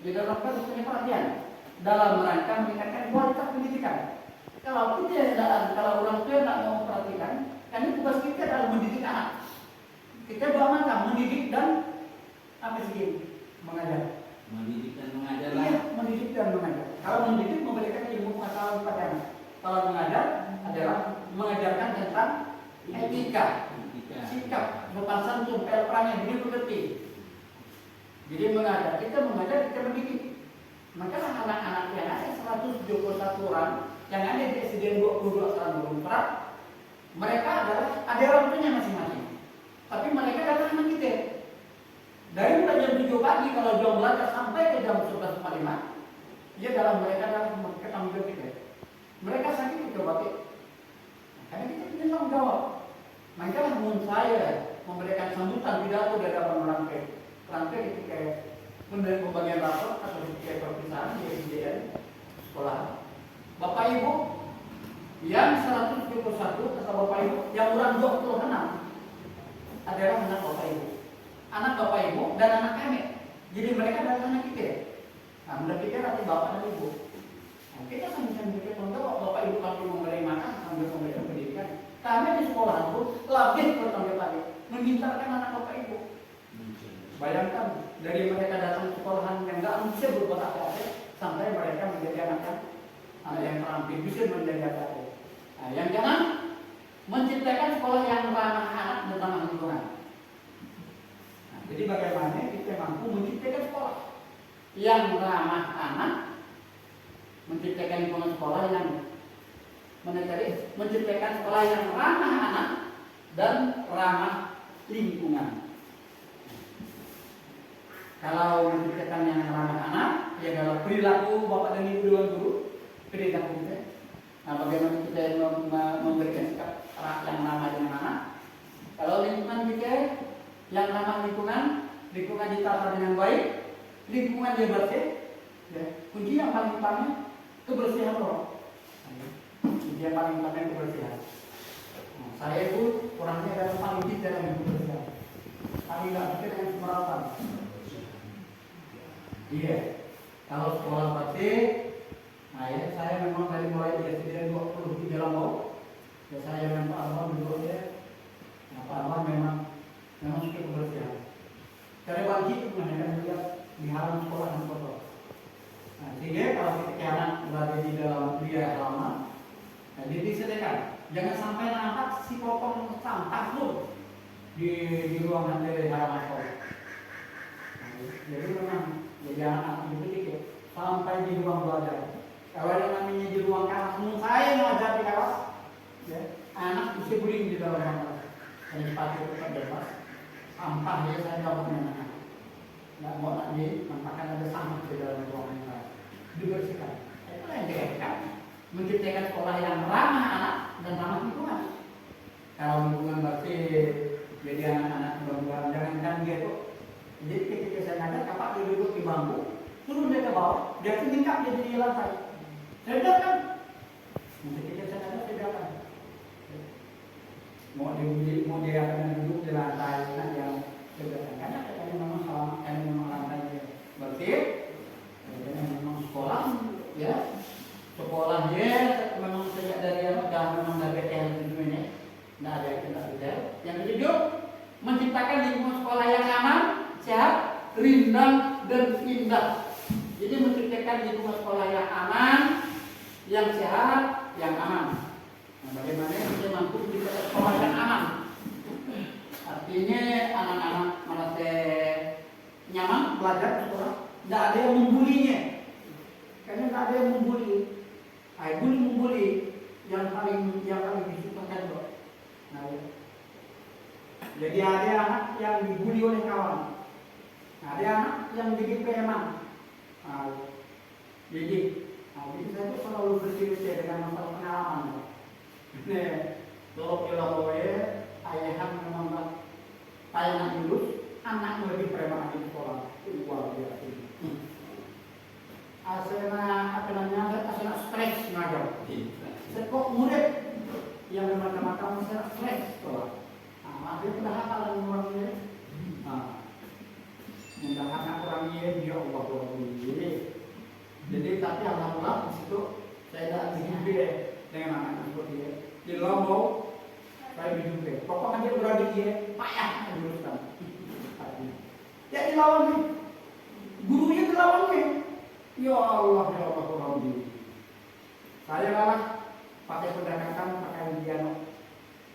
Diterapkan punya perhatian dalam rangka meningkatkan kualitas pendidikan. Kalau kita kalau orang tua tidak mau perhatikan, karena tugas kita adalah mendidik anak. Kita dua macam, mendidik dan apa sih? Mengajar. Mendidik dan mengajar. Iya, mendidik dan mengajar. Kalau mendidik memberikan ilmu pengetahuan kepada anak. Kalau mengajar adalah mengajarkan tentang etika, sikap, sopan santun, perannya, jadi mengerti. Jadi mengajar, kita mendidik. Maka anak-anak yang ada 171 orang yang ada di SDN 22 Sekarang Belumperat, mereka ada orang tuanya masing-masing. Tapi mereka adalah anak kita. Dari mulai jam 7 pagi kalau jam belajar sampai ke jam 11.45, dia dalam mereka adalah tanggung jawab kita. Mereka sakit kita batik. Karena kita punya tanggung jawab. Maka menurut saya memberikan sambutan pidato di hadapan rangkai ketika pembagian rapor atau ketika perpisahan di SDN sekolah. Bapak Ibu yang 171 atau Bapak Ibu yang orang 26 adalah anak Bapak Ibu. Anak Bapak Ibu dan anak kami. Jadi mereka adalah anak kita. Nah, mudah pikir hati Bapak dan Ibu. Nah, kita sama-sama pikir bahwa Bapak Ibu kalau memberi makan sambil memberikan pendidikan. Kami di sekolah itu lebih bertanggung jawab mengincarkan anak Bapak Ibu. Bayangkan dari mereka datang ke sekolahan yang nggak bisa berbuat apa-apa sampai mereka menjadi anak yang terampil bisa menjadi apa-apa. Nah, yang jangan menciptakan sekolah yang ramah anak dan ramah lingkungan. Nah, jadi bagaimana kita mampu menciptakan sekolah yang ramah anak, menciptakan lingkungan sekolah yang menciptakan sekolah yang ramah anak dan ramah lingkungan. Kalau menciptakan yang ramah anak, ya dalam perilaku Bapak dan Ibu Dewan Guru, perilaku kita. Nah, bagaimana kita memberikan sikap yang ramah dengan anak. Kalau lingkungan kita yang ramah lingkungan ditata dengan baik, lingkungan dia bersih. Ya. Kunci yang paling utama kebersihan loh. Kunci yang paling utama kebersihan. Nah, saya itu orangnya adalah paling tidak dalam kebersihan. Paling tidak bisa dengan semrawutan. Iya, kalau sekolah bersih, nah ya saya memang dari mulai di SDN 23 Lambau, ya saya dengan Pak Arman dulu ya, nah Pak Arman memang suka kebersihan. Karena wajib mengenai melihat di halaman sekolah yang kotor. Nah sehingga kalau ketika anak berada di dalam halaman, nah dia disediakan, jangan sampai nampak si potong sampah tuh di ruangan dari halaman sekolah. Nah, jadi memang ya anak itu dikit sampai di ruang belajar. Kalau yang namanya di ruang kelas, saya ngajar di kelas, ya, anak bisa guling di dalam ruang kelas. Ada sepatu tetap bebas, sampah ya saya jawab dengan anak. Nggak mau nanti nampakkan ada sampah di dalam ruangan kelas. Dibersihkan. Itulah yang dikatakan menciptakan sekolah yang ramah anak dan ramah lingkungan. Kalau lingkungan bersih, jadi anak-anak mudah-mudahan jangankan dia tuh. Jadi ketika saya ngajar, kapak dia duduk di bangku, turun dia ke bawah, dia tingkap dia di lantai. Saya biarkan. Ketika saya ngajar, saya biarkan. Mau dia akan duduk di lantai, yang saya biarkan. Karena memang selama, karena memang lantainya bersih, karena memang sekolah, ya, sekolahnya memang sejak dari memang dari BTL itu ini, tidak ada yang tidak BTL. Yang ketujuh, menciptakan lingkungan sekolah yang aman, sehat, rindang, dan indah. Jadi menciptakan lingkungan sekolah yang aman, yang sehat, yang aman. Nah, bagaimana kita mampu menciptakan sekolah yang aman? Artinya anak-anak merasa nyaman belajar di sekolah, tidak ada yang membulinya. Karena tidak ada yang membuli. Membuli yang paling disukakan kok. Nah, jadi ada anak yang dibuli oleh kawan. Ada anak yang jadi preman. Jadi saya itu selalu bercerita dengan masalah pengalaman. Kalau ayahan memang anak lulus, anak lebih preman di sekolah. Itu luar biasa. Asal stres ngajar. Sekok murid yang bermacam-macam stres sekolah. Ada sudah hafal orangnya. Mudah anak orangnya dia Allah di Lombok saya dijumpai. Pokoknya dia beradik dia payah menurutkan. Ya dilawan nih, gurunya dilawan nih. Ya Allah kurang diri. Saya kalah pakai pendekatan pakai piano.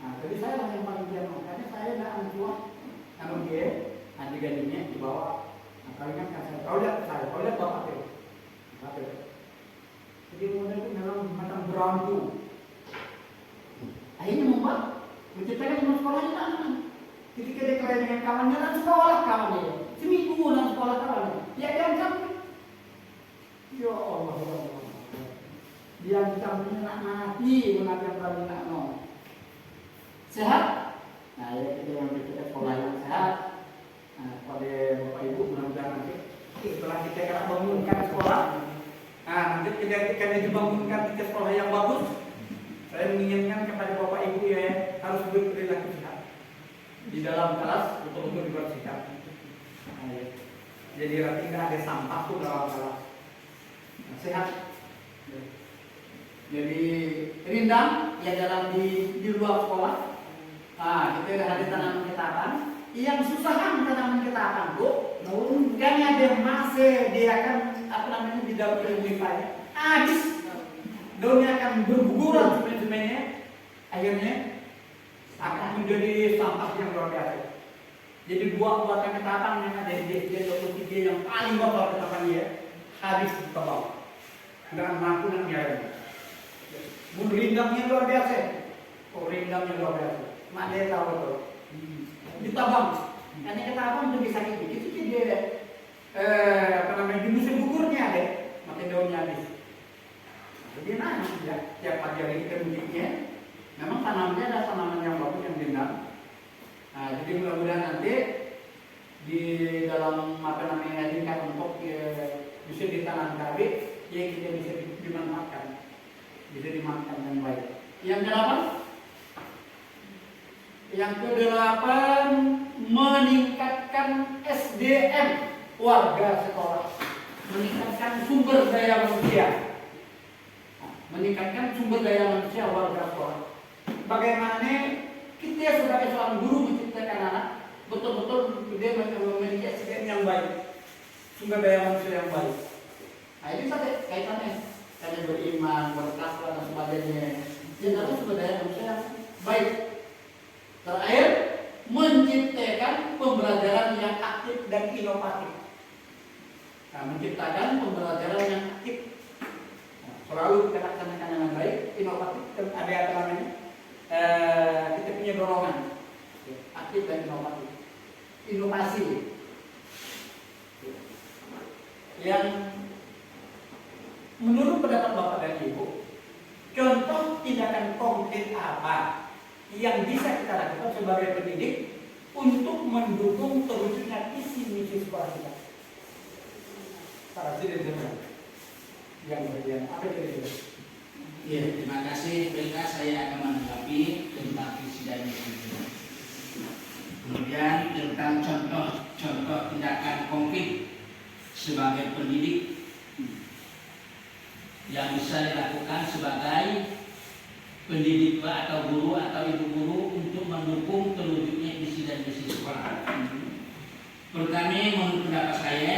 Nah, jadi saya lah yang paling piano. Karena saya ada anak tua, anak dia, adik gadingnya di bawah. Nah, kalian kan saya tahu lihat saya, tahu lihat bapak itu. Jadi model itu memang macam berantu. Akhirnya membuat menciptakan teman sekolahnya anak. Ketika dia keren dengan kawannya, dan sekolah kawannya. Seminggu dan sekolah kawannya. Ya diancam. Ya Allah. Dia ancamnya nak mati, mengajar yang berani nak no. Sehat? Nah, ya kita yang kita sekolah yang sehat. Nah, pada bapak ibu mudah-mudahan nanti setelah kita kena bangunkan sekolah. Nah, nanti ketika dibangunkan kita sekolah yang bagus, saya menginginkan kepada bapak ibu ya harus berperilaku sehat di dalam kelas betul-betul dibersihkan. Nah, ya. Jadi nanti tidak ada sampah tuh dalam kelas. Nah, sehat. Ya. Jadi rindang ya dalam di luar sekolah. Nah, kita ada tanaman ketapan. Yang susahan tanaman ketapan, Bu. Karena dia masih dia akan di dalam ilmunya habis daunnya akan berguguran semen-semennya, akhirnya akan menjadi sampah yang luar biasa. Jadi buah-buah ketapan yang ada di D23 yang paling kotor ketapan dia habis ditebang dengan mampu dan nyari. Rindangnya luar biasa. Rindangnya luar biasa. Mak dia tahu betul. Ditabang. Karena ketapan itu bisa gitu dia di musim gugurnya deh, makin daunnya habis. Jadi nanti ya, tiap pagi hari kita mudiknya, memang tanamnya ada tanaman yang bagus yang rindang. Nah, jadi mudah-mudahan nanti di dalam tingkat untuk bisa ditanam cabai, ya kita bisa dimanfaatkan dengan baik. Yang kedelapan, meningkatkan SDM warga sekolah, meningkatkan sumber daya manusia, warga sekolah. Bagaimana kita sebagai seorang guru menciptakan anak betul-betul dia memiliki SDM yang baik, sumber daya manusia yang baik. Nah, ini saja kaitannya, karena beriman, bertakwa dan sebagainya. Yang harus sumber daya manusia yang baik. Terakhir, menciptakan pembelajaran yang aktif dan inovatif. Nah, menciptakan pembelajaran yang aktif. Nah, selalu kita laksanakan dengan baik, inovatif, dan ada apa namanya? Kita punya dorongan aktif dan inovatif. Inovasi. Yang menurut pendapat Bapak dan Ibu, contoh tindakan konkret apa yang bisa kita lakukan sebagai pendidik untuk mendukung terwujudnya visi misi sekolah kita? Para siswa yang berjalan apa itu? Iya, terima kasih. Berikut saya akan menanggapi tentang visi dan misi. Kemudian tentang contoh tindakan konkret sebagai pendidik yang bisa dilakukan sebagai pendidik atau guru atau ibu guru untuk mendukung terwujudnya visi dan misi sekolah. Pertama, menurut pendapat saya,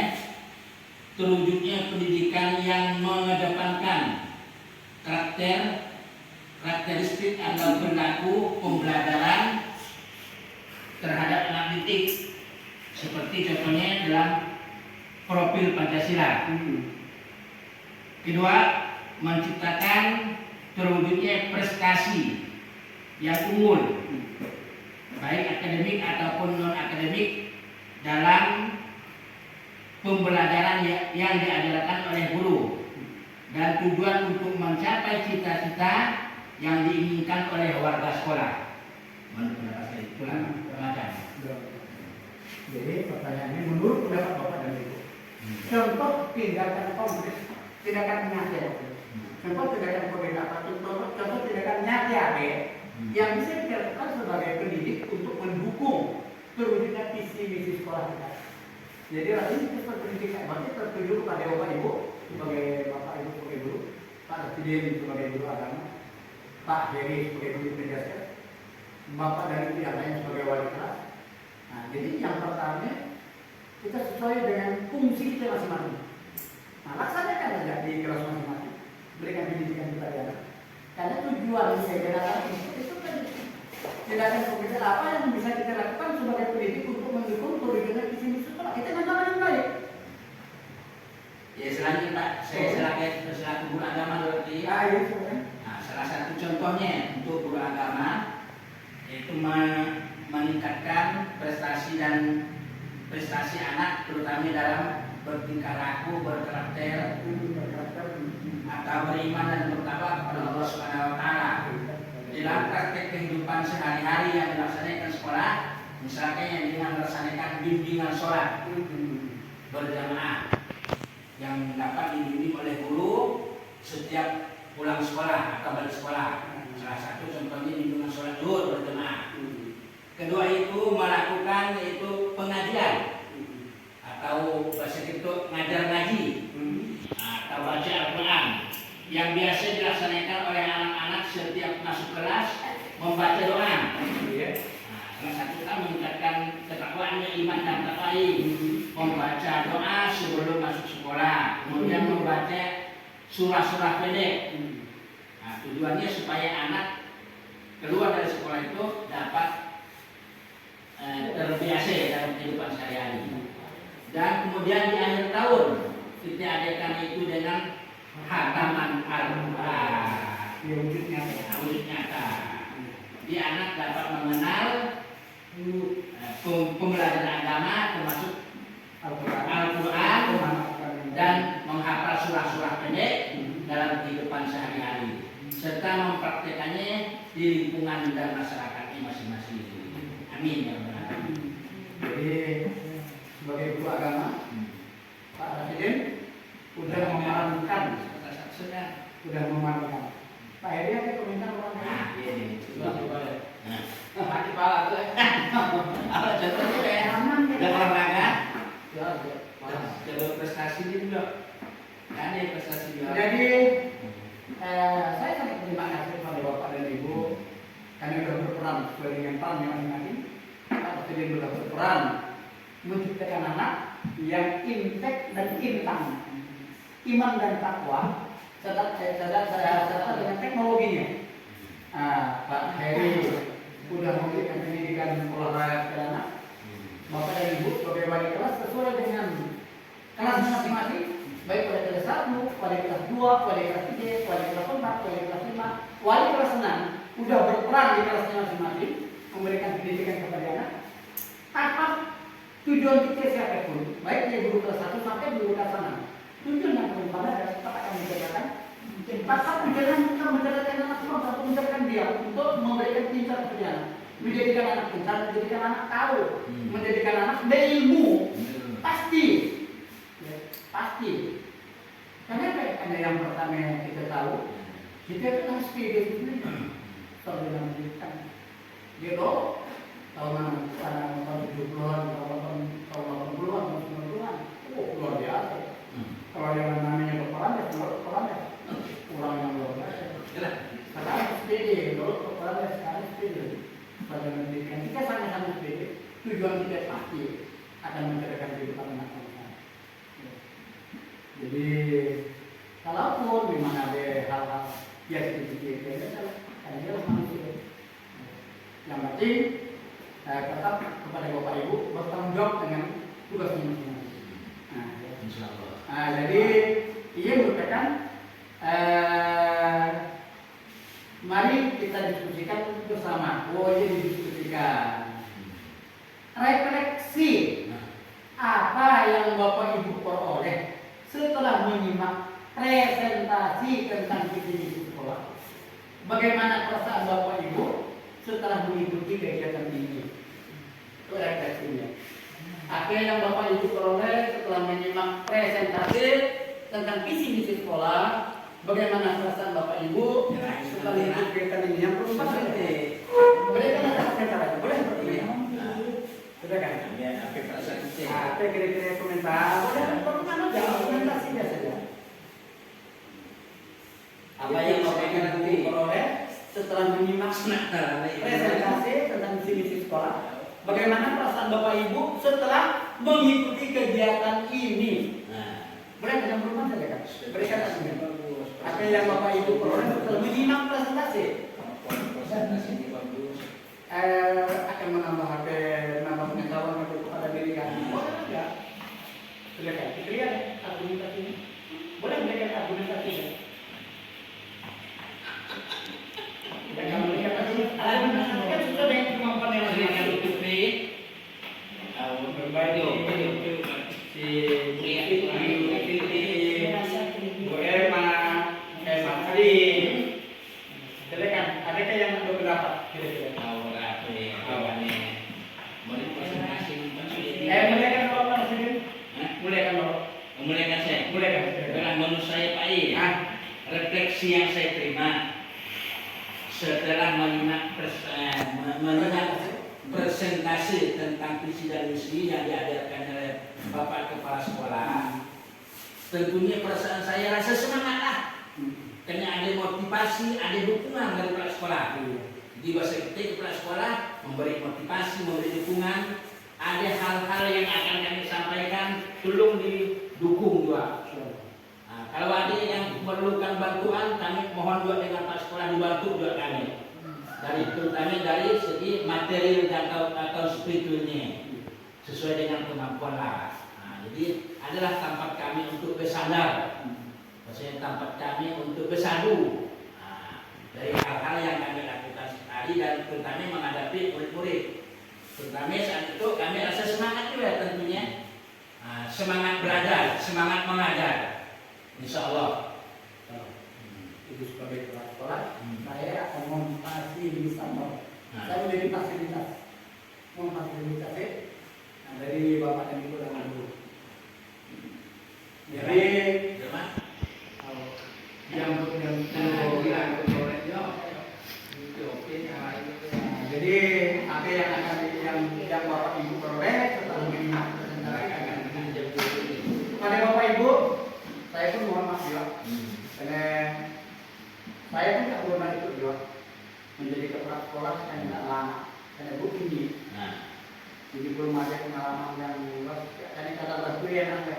terwujudnya pendidikan yang mengedepankan karakteristik atau perilaku pembelajaran terhadap anak didik, seperti contohnya dalam profil Pancasila. Kedua, menciptakan terwujudnya prestasi yang unggul, baik akademik ataupun non akademik, dalam pembelajaran yang diajarkan oleh guru, dan tujuan untuk mencapai cita-cita yang diinginkan oleh warga sekolah. Menurut pendapat saya itulah macam. Jadi pertanyaannya menurut pendapat Bapak dan Ibu, contoh tindakan konkret, tindakan nyata, contoh tindakan konkret apa? Contoh tindakan nyata yang bisa kita lakukan sebagai pendidik untuk mendukung terwujudnya visi misi sekolah kita. Jadi rasanya kita pendidikan berarti tertuju kepada Bapak Ibu sebagai Bapak Ibu sebagai guru, Pak Presiden sebagai guru agama. Pak Heri sebagai guru penjelasan, Bapak dari pihak lain sebagai wali kelas. Nah, jadi yang pertama kita sesuai dengan fungsi kita masing-masing. Nah, laksanakan saja di kelas masing-masing, berikan pendidikan kepada anak. Karena tujuan saya datang itu kan tidak akan konkret apa yang bisa kita lakukan sebagai pendidik untuk mendukung kurikulum visi misi sekolah. Kita menjalankan yang baik. Ya selanjutnya Pak, saya selaku guru agama berarti. Iya, sebenarnya. Nah, salah satu contohnya untuk guru agama yaitu meningkatkan prestasi anak terutama dalam bertingkah laku, berkarakter atau beriman dan bertakwa kepada Allah Subhanahu wa taala. Dalam praktek kehidupan sehari-hari yang dilaksanakan sekolah, misalnya yang dengan melaksanakan bimbingan sholat berjamaah yang dapat dibimbing oleh guru setiap pulang sekolah atau balik sekolah. Salah satu contohnya bimbingan sholat zuhur berjamaah. Kedua itu melakukan yaitu pengajian atau bahasa itu ngajar ngaji atau baca Al-Quran yang biasa dilaksanakan oleh anak-anak setiap masuk kelas membaca doa. Nah, salah satu kita meningkatkan ketakwaannya iman dan takwa, membaca doa sebelum masuk sekolah, kemudian membaca surah-surah pendek. Nah, tujuannya supaya anak keluar dari sekolah itu dapat terbiasa dalam kehidupan sehari-hari. Dan kemudian di akhir tahun kita adakan itu dengan khataman Al-Quran. Wujud nyata. Di anak dapat mengenal pembelajaran agama termasuk Al-Quran dan menghafal surah-surah pendek dalam kehidupan sehari-hari serta mempraktekannya di lingkungan dan masyarakatnya masing-masing. Amin ya rabbal alamin. Jadi sebagai guru agama, Pak Presiden sudah memerankan, Pak Heri ada komentar orang lain? Nah, ini. Boleh. Nah, kepala tuh. Apa contohnya kayak Aman ya. udah olahraga? Ya, Coba prestasi juga. Ada prestasi juga. jadi saya sangat terima kasih kepada Bapak dan Ibu karena sudah berperan sesuai dengan peran masing-masing. Pak Presiden sudah berperan menciptakan anak yang intek dan intang, iman dan takwa, serta dengan teknologinya. Pak Heri sudah memberikan pendidikan olahraga kepada anak. Bapak dan Ibu sebagai wali kelas sesuai dengan kelas masing-masing, baik pada kelas 1, pada kelas 2, pada kelas 3, pada kelas 4, pada kelas 5, wali kelas 6 sudah berperan di kelasnya masing-masing memberikan pendidikan kepada anak. Apa tujuan kita siapapun, baik dari guru kelas 1 sampai guru kelas 6, tujuan yang paling pada adalah kita akan menjalankan tempat perjalanan kita menjalankan anak semua untuk menjalankan dia untuk memberikan pintar kepada anak, menjadikan anak pintar, menjadikan anak tahu, menjadikan anak berilmu. Pasti. Karena yang pertama yang kita tahu, kita itu kan speed sebenarnya. Kalau dalam pendidikan, dia tahu tahun 70-an, tahun 80-an, tahun 90-an, luar biasa. Kalau yang namanya peperan ya, kurang yang luar biasa. Sekarang speed, dulu peperan ya, sekarang speed. Pada pendidikan kita sama-sama speed. Tujuan kita pasti akan menceritakan kehidupan anak bangsa. Jadi kalaupun memang ada hal-hal yang sedikit karena dia manusia. Yang penting tetap kepada Bapak Ibu bertanggung jawab dengan tugasnya masing-masing. Jadi ia merupakan mari kita diskusikan bersama. Ini didiskusikan. Refleksi apa yang Bapak Ibu peroleh setelah menyimak presentasi tentang visi misi sekolah. Bagaimana perasaan Bapak Ibu setelah mengikuti kegiatan ini? Itu refleksinya. Apa yang Bapak Ibu peroleh setelah menyimak presentasi tentang visi misi sekolah? Bagaimana perasaan Bapak Ibu setelah mengikuti kegiatan ini? Yang perlu pasti. Boleh kan ada komentar? Boleh seperti ini. Sudah kan? Ya, apa perasaan kita? Apa kira-kira komentar? Bagaimana jangan komentasi saja. Apa yang Bapak Ibu peroleh Bagaimana perasaan Bapak Ibu setelah mengikuti kegiatan ini? Nah, Boleh dengan rumah saja kan? Berikan aslinya. bagus. Apa yang Bapak Ibu peroleh setelah menyimak presentasi? Presentasi ini bagus. Akan menambah nambah pengetahuan kepada diri kami. Boleh enggak? Silakan. Kita lihat argumentasinya. Boleh melihat argumentasinya. Jangan melihat argumentasinya kan sudah dengan kemampuan yang Dengan lain. UPP, Si Bu Erma, Mas Ali. Silakan. Adakah yang berpendapat? Kira-kira. Muliakan Bapak Presiden. Muliakan Bapak. Memulaikan saya. Muliakan. Dengan menurut saya Pak I, refleksi yang saya terima setelah menyimak presentasi tentang visi dan misi yang diajarkan oleh Bapak Kepala Sekolah, tentunya perasaan saya rasa semangat lah. Karena ada motivasi, ada dukungan dari kepala sekolah. Di bahasa kita kepala sekolah memberi motivasi, memberi dukungan. Ada hal-hal yang akan kami sampaikan, tolong didukung juga. Nah, kalau ada yang memerlukan bantuan, kami mohon juga dengan Pak Sekolah dibantu juga kami. Terutama dari segi material dan atau spiritualnya, sesuai dengan kemampuan lah. Nah, jadi adalah tempat kami untuk bersandar, maksudnya tempat kami untuk bersadu. Nah, dari hal-hal yang kami lakukan tadi dan terutama menghadapi murid-murid. Terutama saat itu kami rasa semangat juga tentunya. Semangat belajar, semangat mengajar. Insya Allah. Itu sebagai kepala sekolah, saya akan memfasilitasi. Saya menjadi fasilitas, memfasilitasi dari Bapak dan Ibu dan Ibu. Jadi jadi apa yang akan yang Bapak Ibu peroleh setelah menyimak presentasi akan pada Bapak Ibu, saya pun mohon maaf juga. Karena saya pun tak pernah ikut juga menjadi kepala sekolah kan tidak lama. Karena Bu tinggi, jadi belum ada pengalaman yang luas. Karena kata itu yang ada.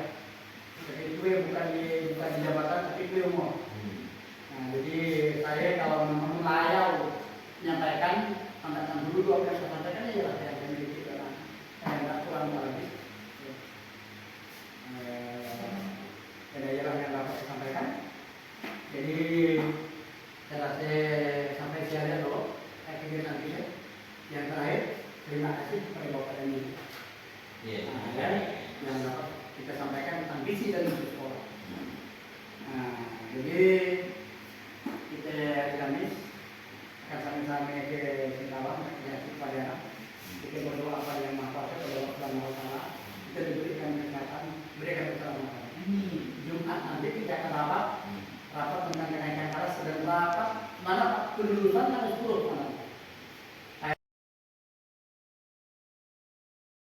Jadi itu bukan di jabatan, tapi itu ilmu. Nah, jadi saya kalau memang layau menyampaikan, angkatan dulu apa yang saya sampaikan ya lah yang memiliki karena saya tidak kurang lagi. Ada jalan yang dapat saya sampaikan. Jadi saya rasa sampai siaran dulu kegiatan kita. Yang terakhir, terima kasih kepada Bapak dan Ibu. Yang dapat kita sampaikan tentang visi dan misi.